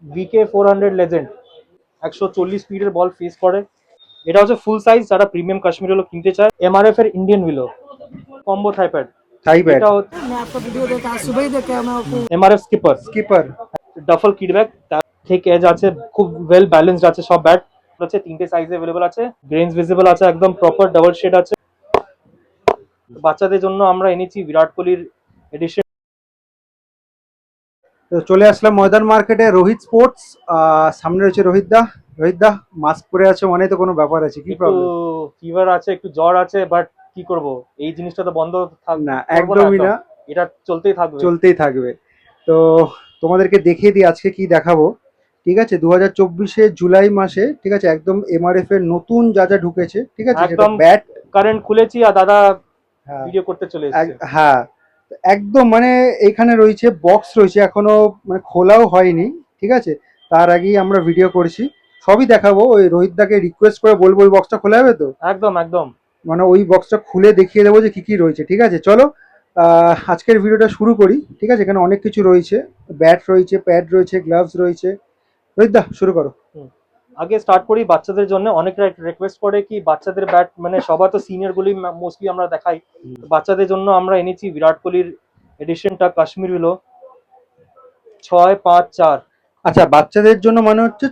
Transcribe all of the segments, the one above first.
V K 400 legend 140 স্পিডের ball face করে। এটা হচ্ছে ফুল সাইজ, যারা প্রিমিয়াম কাশ্মীরি হলো কিনতে চায়। এমআরএফ এর Indian willow combo thigh pad. Thigh bat. এটা হচ্ছে मैं आपका वीडियो देखा, आज सुबह ही देखा मैं आपको। MRF skipper skipper. Duffel kit bag, ঠিক এজ আছে, খুব ওয়েল ব্যালেন্সড আছে সব ব্যাট। হচ্ছে তিনটে সাইজে अवेलेबल আছে, গ্রেনস ভিজিবল আছে, একদম প্রপার ডাবল শেড আছে। বাচ্চাদের জন্য আমরা এনেছি বিরাট কোহলির এডিশন। তো চলে আসলাম ময়দান মার্কেটে রোহিত স্পোর্টস। সামনে রয়েছে রোহিত দা মাস্ক পরে আছে মানে তো কোনো ব্যাপার আছে, কি একটু প্রবলেম? ফিভার আছে, একটু জ্বর আছে, বাট কি করব, এই জিনিসটা তো বন্ধ থাকবে না, একদমই না, এটা চলতেই থাকবে। চলতেই থাকবে। তো তোমাদেরকে দেখিয়ে দিই আজকে কি দেখাবো। ঠিক আছে, 2024 জুলাই মাসে, ঠিক আছে, একদম এমআরএফ এর নতুন যা যা ঢুকেছে, ঠিক আছে, সেটা একদম ব্যাট। কারেন্ট খুলেছি আর দাদা হ্যাঁ, ভিডিও করতে চলে এসেছে। হ্যাঁ, একদম মানে এখানে রয়েছে বক্স রয়েছে, এখনো মানে খোলাও হয়নি। ঠিক আছে, তার আগেই আমরা ভিডিও করছি, সবই দেখাবো। ওই রোহিত দাকে রিকোয়েস্ট করে বলবো ওই বক্সটা খোলা যাবে তো, একদম একদম মানে ওই বক্সটা খুলে দেখিয়ে দেবো যে কি কি রয়েছে। ঠিক আছে, চলো আজকের ভিডিওটা শুরু করি। ঠিক আছে, এখানে অনেক কিছু রয়েছে, ব্যাট রয়েছে, প্যাড রয়েছে, গ্লাভস রয়েছে। রোহিত দা শুরু করো। হুম। আগে স্টার্ট করি বাচ্চাদের জন্য। অনেকরা রিকোয়েস্ট করে কি বাচ্চাদের ব্যাট, মানে সবার তো সিনিয়র গুলি মোস্টলি আমরা দেখাই, তো বাচ্চাদের জন্য আমরা এনেছি বিরাট কোহলির এডিশনটা কাশ্মীর উইলো 6-5-4। আচ্ছা, বাচ্চাদের জন্য মানে হচ্ছে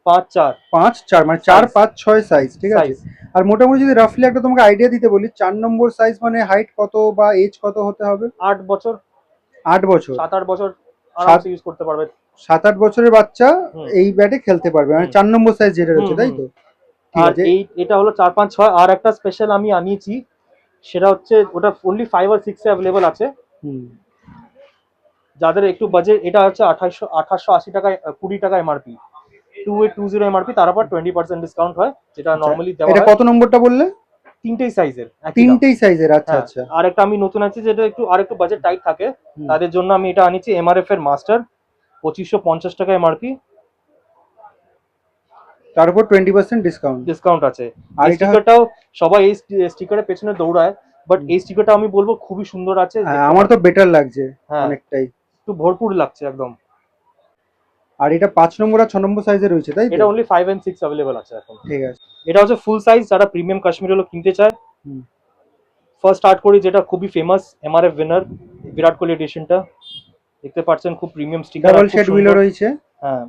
5-4 6-5-4, মানে 4-5-6 সাইজ। ঠিক আছে, সাইজ। আর মোটামুটি যদি রাফলি একটা তোমাকে আইডিয়া দিতে বলি, 4 নম্বর সাইজ মানে হাইট কত বা এজ কত হতে হবে? 8 বছর, 8 বছর, 7-8 বছর আরামসে ইউজ করতে পারবে। 7-8 বছরের বাচ্চা হুম এই ব্যাটে খেলতে পারবে, মানে হুম 4 নম্বর সাইজ যেটা হুম রয়েছে, তাই হুম। তো? ঠিক আর আছে। এটা হলো 4-5-6। আর একটা স্পেশাল আমি আনিয়েছি, সেটা হচ্ছে ওটা অনলি 5 আর 6 এ অ্যাভেলেবল আছে। হুম, যাদের একটু বাজেট, এটা হচ্ছে 2880 টাকা, 20 টাকা এমআরপি, 2820 এমআরপি, তার উপর 20% ডিসকাউন্ট হয়, যেটা আচ্ছা, নর্মালি দেওয়া এটা হয়। কত নম্বরটা বললে? তিনটেই সাইজের একই দাম। তিনটেই সাইজের, আচ্ছা হ্যাঁ, আচ্ছা। আর একটা আমি নতুন আছে যেটা একটু বাজেট টাইট থাকে, হুম, তাদের জন্য আমি এটা আনিছি এমআরএফ এর মাস্টার, 2550 টাকা এমআরপি, তার উপর 20% ডিসকাউন্ট। ডিসকাউন্ট আছে। আর এই এটা স্টিকারটাও সবাই এই স্টিকারের পেছনে দৌড়ায়, বাট হুম, এই স্টিকারটা আমি বলবো খুবই সুন্দর আছে, দেখতে আমার তো পাচ্ছেন। বেটার লাগছে হ্যাঁ, অনেকটাই। একটু ভরপুর লাগছে একদম। আর এটা 5 নম্বর আর 6 নম্বর সাইজে রয়েছে, তাই তো? এটা অনলি 5 and 6 অ্যাভেলেবল আছে এখন। ঠিক আছে। এটা হচ্ছে ফুল সাইজ, যারা প্রিমিয়াম কাশ্মীরি হলো কিনতে চায়। হুম, ফার্স্ট স্টার্ট করি যেটা খুবই famous, MRF winner Virat Kohli এডিশনটা। দেখতে পাচ্ছেন খুব প্রিমিয়াম স্টিকার, ডাবল আর খুব শেড হুইলও সুন্দর। রয়েছে। হ্যাঁ,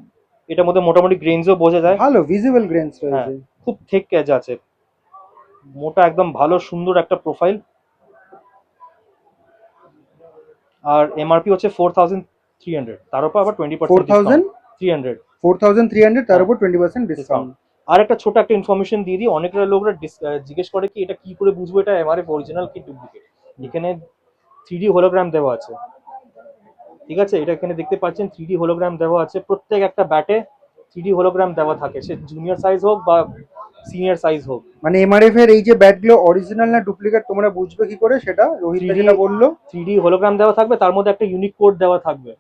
এটার মধ্যে মোটামুটি গ্রেনসও বোঝা যায়। ভালো ভিজিবল গ্রেনস হ্যাঁ, রয়েছে। খুব থেক ক্যাচ আছে, মোটা একদম, ভালো সুন্দর একটা প্রোফাইল। আর এমআরপি হচ্ছে 4300, তার উপর আবার 20% 4000, ডিসকাউন্ট। 300। 4300, তার হ্যাঁ, উপর 20% ডিসকাউন্ট। ডিসকাউন্ট। আর একটা ছোট একটা ইনফরমেশন দিয়ে দিই, অনেকটা লোকরা জিজ্ঞেস করে কি এটা কি করে বুঝবো এটা এমআরএফ অরিজিনাল কি ডুপ্লিকেট। এখানে 3D হোলোগ্রাম দেওয়া আছে। ঠিক আছে, এটা এখানে দেখতে পাচ্ছেন 3D হোলোগ্রাম দেওয়া আছে, প্রত্যেক একটা ব্যাটে 3D হোলোগ্রাম দেওয়া থাকে, সে জুনিয়র সাইজ হোক বা সিনিয়র সাইজ হোক। মানে এমআরএফ এর এই যে ব্যাটগুলো অরিজিনাল না ডুপ্লিকেট তোমরা বুঝবে কি করে সেটা রোহিত 3D যেটা বললো? 3D হোলোগ্রাম দেওয়া থাকবে, তার মধ্যে একটা ইউনিক কোড দেওয়া থাকবে।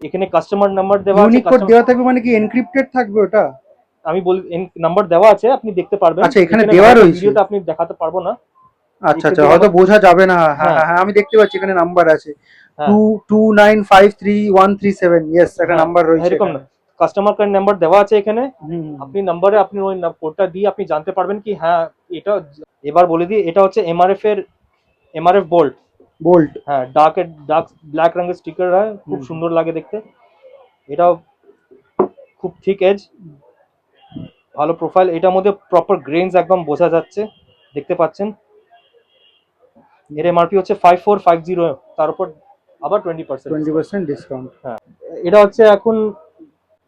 এখানে কাস্টমার নাম্বার দেওয়া আছে, ইউনিক কোড দেওয়া থাকবে মানে কি এনক্রিপ্টেড থাকবে ওটা? আমি বলি নাম্বার দেওয়া আছে, আপনি দেখতে পারবেন। আচ্ছা, এখানে এখানে দেওয়া রয়েছে। ভিডিওতে আপনি দেখাতে পারবো না। আচ্ছা একটু আচ্ছা, দিয়ে হয়তো বোঝা যাবে না। হ্যাঁ হ্যাঁ হ্যাঁ হ্যাঁ, আমি দেখতে পাচ্ছি এখানে নাম্বার আছে। হ্যাঁ 229533137, ইয়েস, একটা হ্যাঁ, নাম্বার রয়েছে এরকম না, এখানে। কাস্টমার কেয়ার নাম্বার দেওয়া আছে এখানে। হুম হুম, আপনি নাম্বারে আপনি ওই কোডটা দিয়ে আপনি জানতে পারবেন কি হ্যাঁ এটা। এবার বলে দিই, এটা হচ্ছে এমআরএফ এর এমআরএফ বোল্ট। বোল্ট। হ্যাঁ, ডার্ক ব্ল্যাক রঙের স্টিকার হয়, খুব সুন্দর লাগে দেখতে। এটাও খুব থিক এজ, ভালো প্রোফাইল, এটার মধ্যে প্রপার গ্রেনস একদম বোঝা যাচ্ছে, দেখতে পাচ্ছেন। এর এমআরপি হচ্ছে 5450, তার উপর আবার 20% ডিসকাউন্ট। 20% ডিসকাউন্ট। হ্যাঁ, এটা হচ্ছে এখন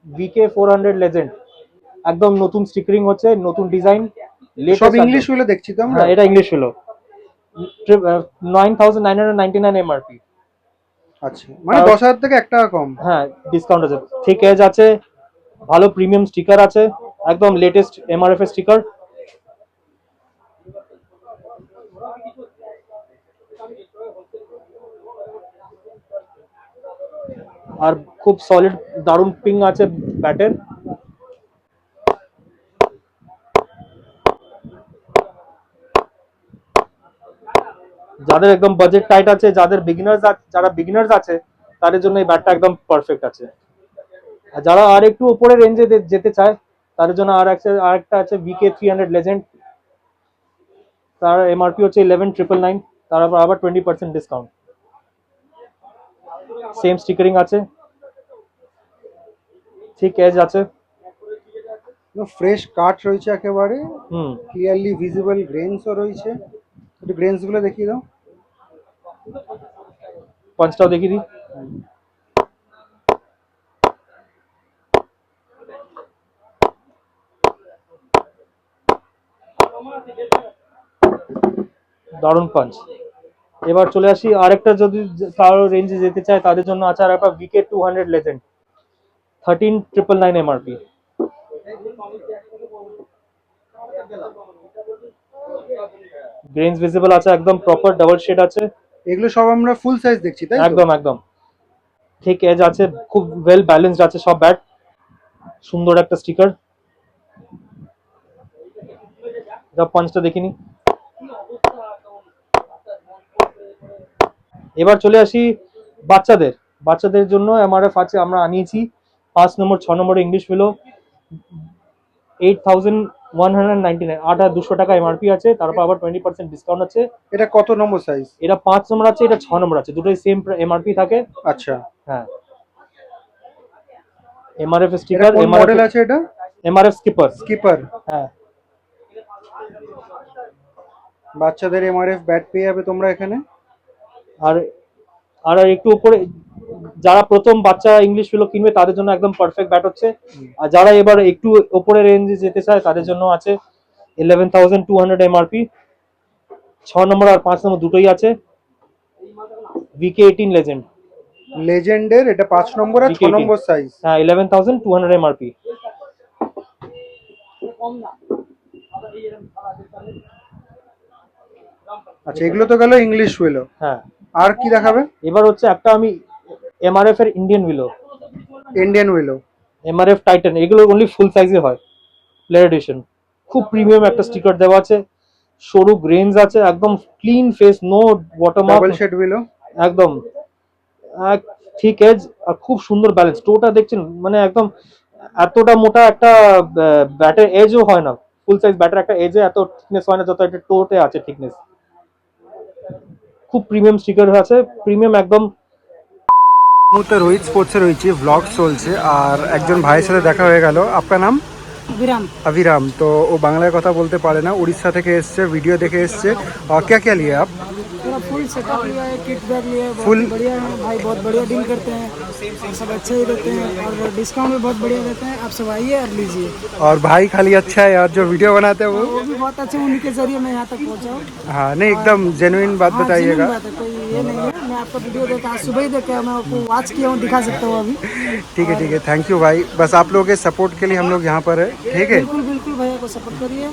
ভিকে 400 লেজেন্ড, একদম নতুন স্টিকারিং হচ্ছে, নতুন ডিজাইন, সব লেটেস্ট ইংলিশ একদম। গুলো দেখছি তো আমরা। হ্যাঁ, এটা ইংলিশ হলো 9999 এমআরপি। আচ্ছা, মানে 10,000 থেকে 1 টাকা কম। হ্যাঁ, ডিসকাউন্ট আছে, ঠিক এজ আছে, ভালো প্রিমিয়াম স্টিকার আছে, একদম লেটেস্ট এমআরএফ এর স্টিকার। আর খুব সলিড দারুণ পিং আছে ব্যাটের। যাদের একদম বাজেট টাইট আছে, যারা বিগিনার্স আছে, তাদের জন্য এই ব্যাটটা একদম পারফেক্ট আছে। আর যারা আর একটু উপরে রেঞ্জে যেতে চায় তাদের জন্য আরেকটা আছে ভিকে 300 লেজেন্ড। তার এমআরপি হচ্ছে 11,999, তার আবার 20% ডিসকাউন্ট। সেম স্টিকারিং আছে, ঠিক এজ আছে। ফ্রেশ কাট রয়েছে একেবারে, হুম, ক্লিয়ারলি ভিজিবল গ্রেনসও রয়েছে। একটু গ্রেনস গুলো দেখিয়ে দাও। পাঁচটাও দেখিয়ে দিই। দারুণ পাঞ্চ। এবার চলে আসি আরেকটা, যদি কারো রেঞ্জে যেতে চায় তাদের জন্য আছে আর একটা V K 200 legend, 13,999 MRP. Grains visible আছে, একদম প্রপার ডাবল শেড আছে। এগুলো সব আমরা ফুল সাইজ দেখছি, তাই তো? একদম একদম ঠিক এজ আছে, খুব ওয়েল ব্যালেন্সড আছে সব ব্যাট। সুন্দর একটা স্টিকার। পাঞ্চটা দেখিনি। এবার চলে আসি বাচ্চাদের জন্য এমআরএফ আছে, আমরা আনিয়েছি 5 নম্বর 6 নম্বর ইংলিশ ফিলো, 8,199, 8,200 টাকা এমআরপি আছে, তারপর আবার 20% ডিসকাউন্ট আছে। এটা কত নম্বর সাইজ? এটা 5 নম্বর আছে, এটা 6 নম্বর আছে, দুটোই সেম এমআরপি থাকে। আচ্ছা, হ্যাঁ, এমআরএফ এটা স্টিকার, কোন মডেল আছে এটা? MRF skipper. হ্যাঁ, বাচ্চাদের এমআরএফ ব্যাট পেয়ে যাবে তোমরা এখানে। আর আর একটু উপরে যারা প্রথম বাচ্চা ইংলিশ ফিলো কিনবে তাদের জন্য একদম পারফেক্ট ব্যাট হচ্ছে। আর যারা এবার একটু উপরে রেঞ্জে যেতে চায় তাদের জন্য আছে 11,200 এমআরপি, 6 নম্বর আর 5 নম্বর দুটোই আছে। ভিকে 18 লেজেন্ড, লেজেন্ডের এটা 5 নম্বর আর 6 নম্বর সাইজ। হ্যাঁ, 11,200 এমআরপি। আচ্ছা, এগুলো তো গেল ইংলিশ উইলো। হ্যাঁ, আর কি দেখাবে? এবার হচ্ছে একটা আমি এমআরএফ এর Indian willow, Indian willow. MRF Titan, এগুলো অনলি ফুল সাইজে হয়, প্লেয়ার এডিশন। খুব প্রিমিয়াম একটা স্টিকার দেওয়া আছে, সরু গ্রেনস আছে, একদম clean face, no watermark, double shade willow. একদম ঠিক এজ, আর খুব সুন্দর ব্যালেন্স। টোটা দেখছেন, মানে একদম এতটা মোটা একটা ব্যাটের এজও হয় না, ফুল সাইজ ব্যাটের একটা এজে এত থিকনেস হয় না যত একটা টোতে আছে থিকনেস। খুব প্রিমিয়াম স্টিকার আছে, প্রিমিয়াম একদম। মুহূর্তে রোহিত স্পোর্টসে রয়েছে, ব্লগ চলছে, আর একজন ভাইয়ের সাথে দেখা হয়ে গেল। আপনার নাম? विराम। अविराम। तो वो बांग्ला কথা বলতে পারে না, উড়িষ্যা থেকে এসছে, ভিডিও দেখে এসছে। और क्या क्या लिए आप? पूरा फुल सेटअप लिया है, किट बैग लिया है, बहुत Full- बढ़िया है भाई, बहुत बढ़िया डील करते हैं और सब अच्छे ही देते हैं और डिस्काउंट भी बहुत बढ़िया देते हैं। आप सब आइए और लीजिए। और भाई खाली अच्छा है यार, जो वीडियो बनाते हैं वो। वो भी बहुत अच्छे, उन्हीं के जरिए मैं यहाँ तक पहुँचा हूँ। हाँ, नहीं एकदम जेन्युइन बात हाँ, बताइएगा। genuine बात है, कोई ये नहीं है। मैं आपका वीडियो देखा, आज सुबह ही देखा, मैं आपको वॉच किया हूँ, दिखा सकता हूँ अभी। ठीक है, थैंक यू भाई। बस आप लोगों के सपोर्ट के लिए हम लोग यहाँ पर है, ठीक है? बिल्कुल बिल्कुल भैया को सपोर्ट करिए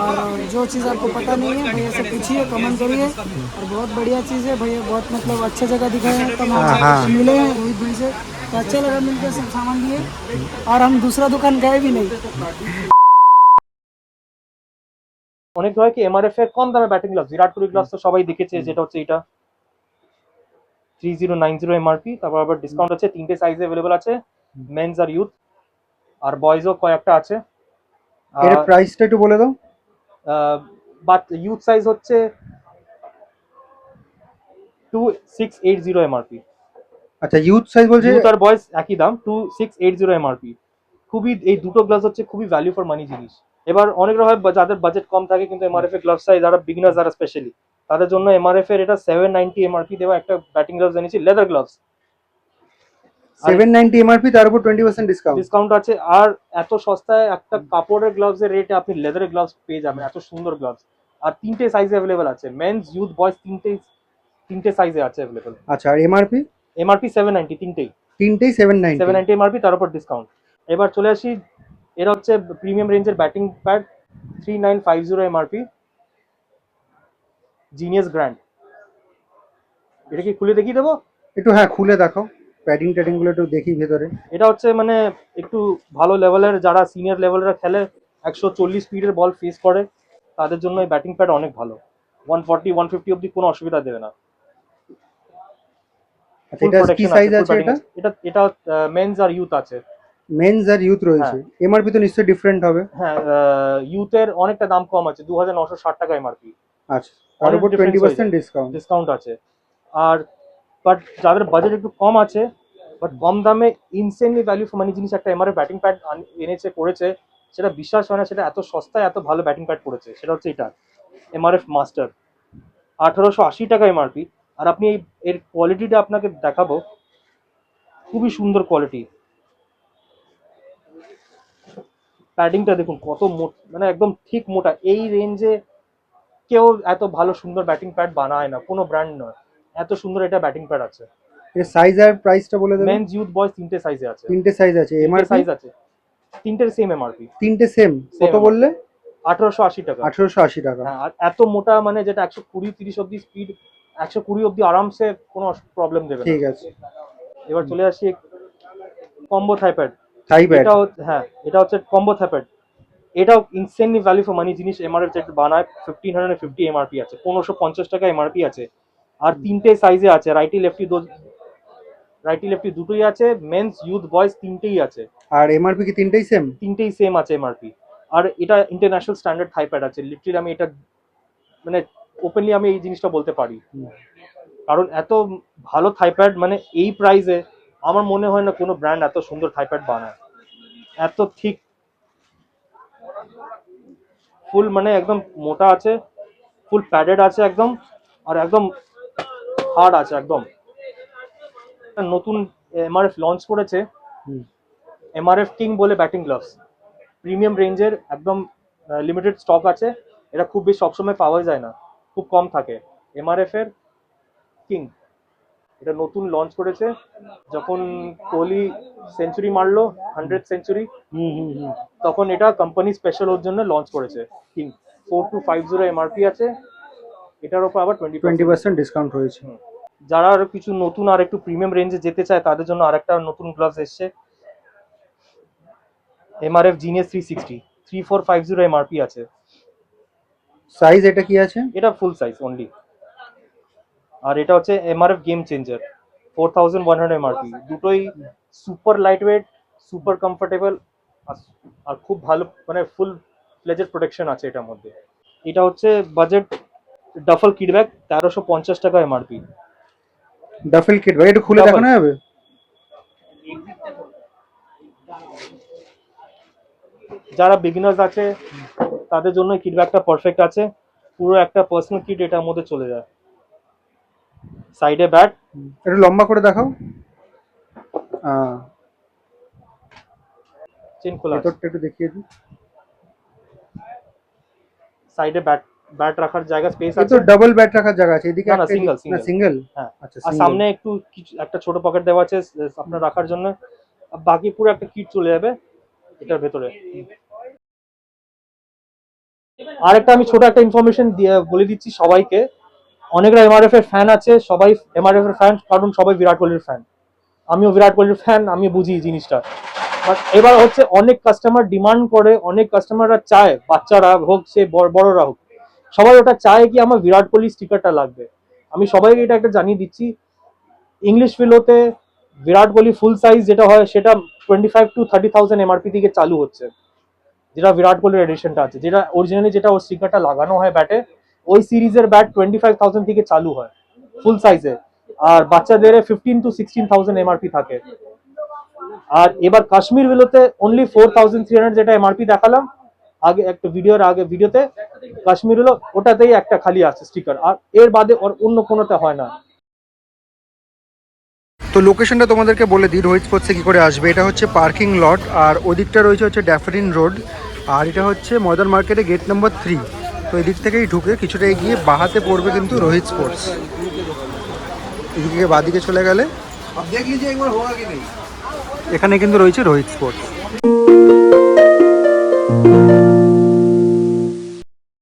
और जो चीज़ आपको पता नहीं है भैया से पूछिए, कमेंट करिए। और बहुत बढ़िया चीज़ है भैया, बहुत मतलब अच्छे जगह दिखाए हैं, तो हम हाँ। मिले हैं रोहित भाई से, तो अच्छा लगा मिलकर, सब सामान लिए और हम दूसरा दुकान गए भी नहीं। অনেক হয় কি এমআরএফ এর কম দামে batting gloves, Virat Kohli gloves তো সবাই দেখেছে, যেটা হচ্ছে এটা 3090 এমআরপি, তারপর আবার ডিসকাউন্ট আছে, তিনটে সাইজে अवेलेबल আছে, মেন্স আর ইউথ, আর বয়েজও কয়েকটা আছে। এর প্রাইসটা একটু বলে দাও। বাট ইউথ সাইজ হচ্ছে 2680 এমআরপি। আচ্ছা, ইউথ সাইজ বলছে। ইউথ আর বয়েজ একই দাম, 2680 এমআরপি। খুবই, এই দুটো গ্লাভস হচ্ছে খুবই ভ্যালু ফর মানি জিনিস। এবার অনেকরা হয় যাদের বাজেট কম থাকে কিন্তু এমআরএফ এর গ্লাভস চাই, যারা বিগিনার, যারা স্পেশালি তাদের জন্য এমআরএফ এর এটা 790 এমআরপি দেওয়া একটা ব্যাটিং গ্লাভস এনেছি, লেদার গ্লাভস, 790 এমআরপি, তার উপর 20% ডিসকাউন্ট। ডিসকাউন্ট আছে। আর এত সস্তায় একটা কাপড়ের গ্লাভস এর রেটে আপনি লেদারের গ্লাভস পেয়ে যাবেন, এত সুন্দর গ্লাভস। আর তিনটে সাইজে अवेलेबल আছে, মেন্স, ইউথ, বয়েজ, তিনটে সাইজে আছে अवेलेबल। আচ্ছা, আর এমআরপি? এমআরপি 790, তিনটেই তিনটেই 790। 790 এমআরপি, তার উপর ডিসকাউন্ট। এবার চলে আসি, এরা হচ্ছে প্রিমিয়াম রেঞ্জের batting pad, 3950 MRP, genius grand. এটা কি খুলে দেখিয়ে দেবো? একটু হ্যাঁ, খুলে দেখো, প্যাডিং ট্যাডিং গুলো একটু দেখি ভেতরে। এটা হচ্ছে মানে একটু ভালো লেভেলের, যারা সিনিয়র লেভেলের খেলে, 140 স্পিডের বল ফেস করে, তাদের জন্য এই ব্যাটিং প্যাড অনেক ভালো। 140 150 অবধি কোনো অসুবিধা দেবে না। আচ্ছা, এটা কি সাইজ আছে এটা? এটা মেন্স আর ইউথ আছে। মেন্স আর ইউথ রয়েছে, এমআরপি তো নিশ্চয়ই ডিফারেন্ট হবে। হ্যাঁ, ইউথের অনেকটা দাম কম আছে, 2960 টাকা এমআরপি। আচ্ছা, তার উপর 20% ডিসকাউন্ট। ডিসকাউন্ট আছে। আর বাট যাদের বাজেট একটু কম আছে, বাট কম দামে ইনসেনলি ভ্যালু ফর মানি জিনিস একটা এমআরএফ ব্যাটিং প্যাড এনেছে করেছে, সেটা বিশ্বাস হয় না, সেটা এত সস্তায় এত ভালো ব্যাটিং প্যাড করেছে। সেটা হচ্ছে এটা এমআরএফ মাস্টার, 1880 টাকা এমআরপি। আর আপনি এর কোয়ালিটিটা আপনাকে দেখাবো, খুবই সুন্দর কোয়ালিটি। প্যাডিংটা দেখুন কত মানে একদম ঠিক মোটা। এই রেঞ্জে কেউ এত ভালো সুন্দর ব্যাটিং প্যাড বানায় না, কোনো ব্র্যান্ড নয়, এত সুন্দর এটা ব্যাটিং প্যাড আছে। এর সাইজ আর প্রাইসটা বলে দেবেন। মেন্স ইউথ বয়েজ তিনটে সাইজে আছে। তিনটে সাইজ আছে, এমআরপি সাইজ আছে তিনটের সেম এমআরপি। তিনটে সেম, কত বললে? 1880 টাকা। 1880 টাকা। হ্যাঁ, আর এত মোটা মানে যেটা 120-30 অব্দি স্পিড, 120 অব্দি আরামসে কোনো প্রবলেম দেবে না। ঠিক আছে, এবার চলে আসি কম্বো থাইপ্যাড। থাইপ্যাড, হ্যাঁ, এটা হচ্ছে কম্বো থাইপ্যাড। এটাও ইনসেনলি ভ্যালু ফর মানি জিনিস। এমআরএফ যেটা বানায় 1550 এমআরপি আছে, 1550 টাকা এমআরপি আছে। আর তিনটে সাইজে আছে, রাইটি লেফটি দুটোই আছে, মেন্স ইউথ বয়েজ তিনটেই আছে। আর এমআরপি কি তিনটেই সেম? তিনটেই সেম আছে এমআরপি। আর এটা ইন্টারন্যাশনাল স্ট্যান্ডার্ড থাইপ্যাড আছে। লিটারালি আমি এটা মানে ওপেনলি আমি এই জিনিসটা বলতে পারি, কারণ এত ভালো থাইপ্যাড মানে এই প্রাইসে আমার মনে হয় না কোনো ব্র্যান্ড এত সুন্দর থাইপ্যাড বানায়। এত ঠিক, ফুল মানে একদম মোটা আছে, ফুল প্যাডেড আছে একদম, আর একদম হার্ড আছে একদম। নতুন এমআরএফ লঞ্চ করেছে, এমআরএফ কিং বলে ব্যাটিং গ্লাভস, প্রিমিয়াম রেঞ্জের, একদম লিমিটেড স্টক আছে। এটা খুব বেশি সবসময় পাওয়া যায় না, খুব কম থাকে। এমআরএফ এর কিং, এটা নতুন লঞ্চ করেছে যখন কোহলি সেঞ্চুরি মারলো, 100th সেঞ্চুরি, তখন এটা কোম্পানি স্পেশাল ওর জন্য লঞ্চ করেছে। কিং 4250 এমআরপি আছে, এটার উপর আবার 20% ডিসকাউন্ট রয়েছে। যারা আরো কিছু নতুন আর একটু প্রিমিয়াম রেঞ্জে যেতে চায় তাদের জন্য আরেকটা নতুন গ্লাভস এসছে, এমআরএফ জিনিয়াস 360, 3450 এমআরপি আছে। সাইজ এটা কি আছে? এটা ফুল সাইজ অনলি। আর এটা হচ্ছে এমআরএফ গেম চেঞ্জার, 4100 এমআরপি। দুটোই super light weight, super comfortable, আর খুব ভালো মানে ফুল ফ্লেজেড প্রোটেকশন আছে এটার মধ্যে। এটা হচ্ছে বাজেট ডাফল কিট ব্যাগ, 1350 টাকা এমআরপি। ডাফেল কিট ভাই, এটা খুলে দেখানো যাবে? যারা বিগিনার্স আছে তাদের জন্য কিট ব্যাগটা পারফেক্ট আছে, পুরো একটা পার্সোনাল কিট এটার মধ্যে চলে যায়। সাইডে ব্যাট, একটু লম্বা করে দেখাও। চেন খোলা আছে। ভেতরটা একটু দেখিয়ে দিই। সাইডে ব্যাট রাখার জায়গা স্পেস এটা আছে। তো ডাবল ব্যাট রাখার জায়গা আছে এদিকে? না, একটা সিঙ্গেল না, সিঙ্গেল। হ্যাঁ, আচ্ছা, আর সামনে একটু একটা ছোট পকেট দেওয়া আছে আপনার রাখার জন্য। বাকি পুরো একটা কিট চলে যাবে এটার ভেতরে। আর একটা আমি ছোট একটা ইনফরমেশন বলে দিচ্ছি সবাইকে। অনেকরা এমআরএফ এর ফ্যান আছে, সবাই এমআরএফ এর ফ্যান, কারণ সবাই বিরাট কোহলির ফ্যান। আমিও বিরাট কোহলির ফ্যান, আমি বুঝি জিনিসটা। বাট এবার হচ্ছে অনেক কাস্টমার ডিমান্ড করে, অনেক কাস্টমাররা চায়, বাচ্চারা হোক সে বড়রা হোক, সবাই ওটা চায় কি আমার বিরাট কোহলি স্টিকারটা লাগবে। আমি সবাইকে এটা একটা জানিয়ে দিচ্ছি, ইংলিশ ফিলোতে বিরাট কোহলি ফুল সাইজ যেটা হয় সেটা 25 to 30,000 এমআরপি থেকে চালু হচ্ছে, যেটা বিরাট কোহলির এডিশনটা আছে, যেটা অরিজিনালি যেটা ওর স্টিকারটা লাগানো হয় ব্যাটে, ওই সিরিজের ব্যাট 25,000 থেকে চালু হয় ফুল সাইজে। আর বাচ্চাদের 15 to 16,000 এমআরপি থাকে। আর এবার কাশ্মীর বিলোতে অনলি 4,300 যেটা এমআরপি দেখালাম আগে একটা ভিডিওতে, কাশ্মীর হলো ওটাতেই একটা খালি আছে স্টিকার, আর এর বাদে আর অন্য কোনোতে হয় না। তো লোকেশনটা তোমাদেরকে বলে দিই, রোহিত স্পোর্টসে কী করে আসবে। এটা হচ্ছে পার্কিং লট, আর ওদিকটা রয়েছে হচ্ছে ড্যাফরিন রোড, আর এটা হচ্ছে ময়দান মার্কেটে গেট নাম্বার 3। তো এদিক থেকেই ঢুকে কিছুটা এগিয়ে বাহাতে পড়বে কিন্তু রোহিত স্পোর্টস। এদিকে বাদিকে চলে গেলে এখানে কিন্তু রয়েছে রোহিত স্পোর্টস।